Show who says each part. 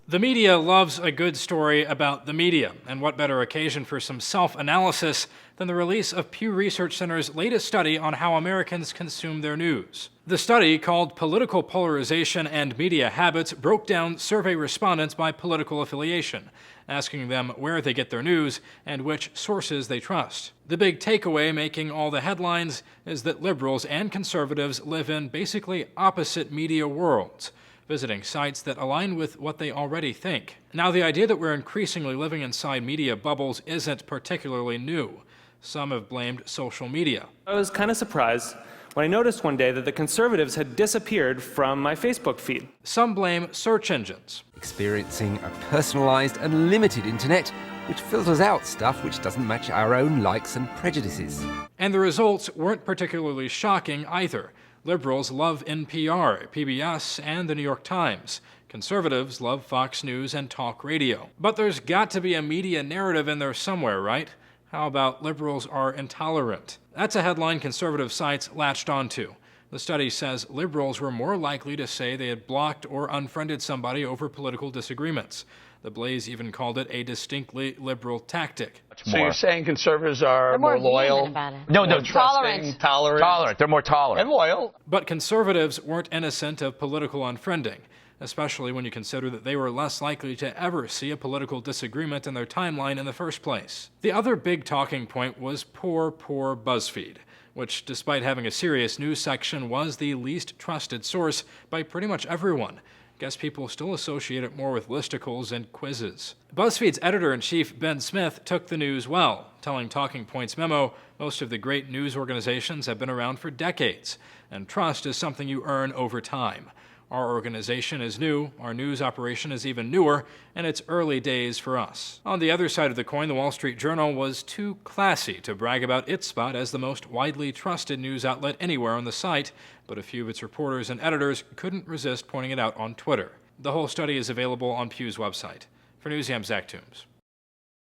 Speaker 1: The media loves a good story about the media, and what better occasion for some self-analysis than the release of Pew Research Center's latest study on how Americans consume their news. The study, called Political Polarization and Media Habits, broke down survey respondents by political affiliation, asking them where they get their news and which sources they trust. The big takeaway making all the headlines is that liberals and conservatives live in basically opposite media worlds, visiting sites that align with what they already think. Now, the idea that we're increasingly living inside media bubbles isn't particularly new. Some have blamed social media.
Speaker 2: I was kind of surprised when I noticed one day that the conservatives had disappeared from my Facebook feed.
Speaker 1: Some blame search engines.
Speaker 3: Experiencing a personalized and limited internet which filters out stuff which doesn't match our own likes and prejudices.
Speaker 1: And the results weren't particularly shocking either. Liberals love NPR, PBS, and the New York Times. Conservatives love Fox News and talk radio. But there's got to be a media narrative in there somewhere, right? How about liberals are intolerant? That's a headline conservative sites latched onto. The study says liberals were more likely to say they had blocked or unfriended somebody over political disagreements. The Blaze even called it a distinctly liberal tactic.
Speaker 4: So you're saying conservatives are more loyal?
Speaker 5: About it.
Speaker 4: No,
Speaker 5: Tolerant.
Speaker 4: Tolerant.
Speaker 6: They're more tolerant.
Speaker 4: And loyal.
Speaker 1: But conservatives weren't innocent of political unfriending, especially when you consider that they were less likely to ever see a political disagreement in their timeline in the first place. The other big talking point was poor BuzzFeed, which, despite having a serious news section, was the least trusted source by pretty much everyone. Guess people still associate it more with listicles and quizzes. BuzzFeed's editor-in-chief, Ben Smith, took the news well, telling Talking Points Memo, most of the great news organizations have been around for decades, and trust is something you earn over time. Our organization is new, our news operation is even newer, and it's early days for us. On the other side of the coin, the Wall Street Journal was too classy to brag about its spot as the most widely trusted news outlet anywhere on the site, but a few of its reporters and editors couldn't resist pointing it out on Twitter. The whole study is available on Pew's website. For Newsy, I'm Zach Toombs.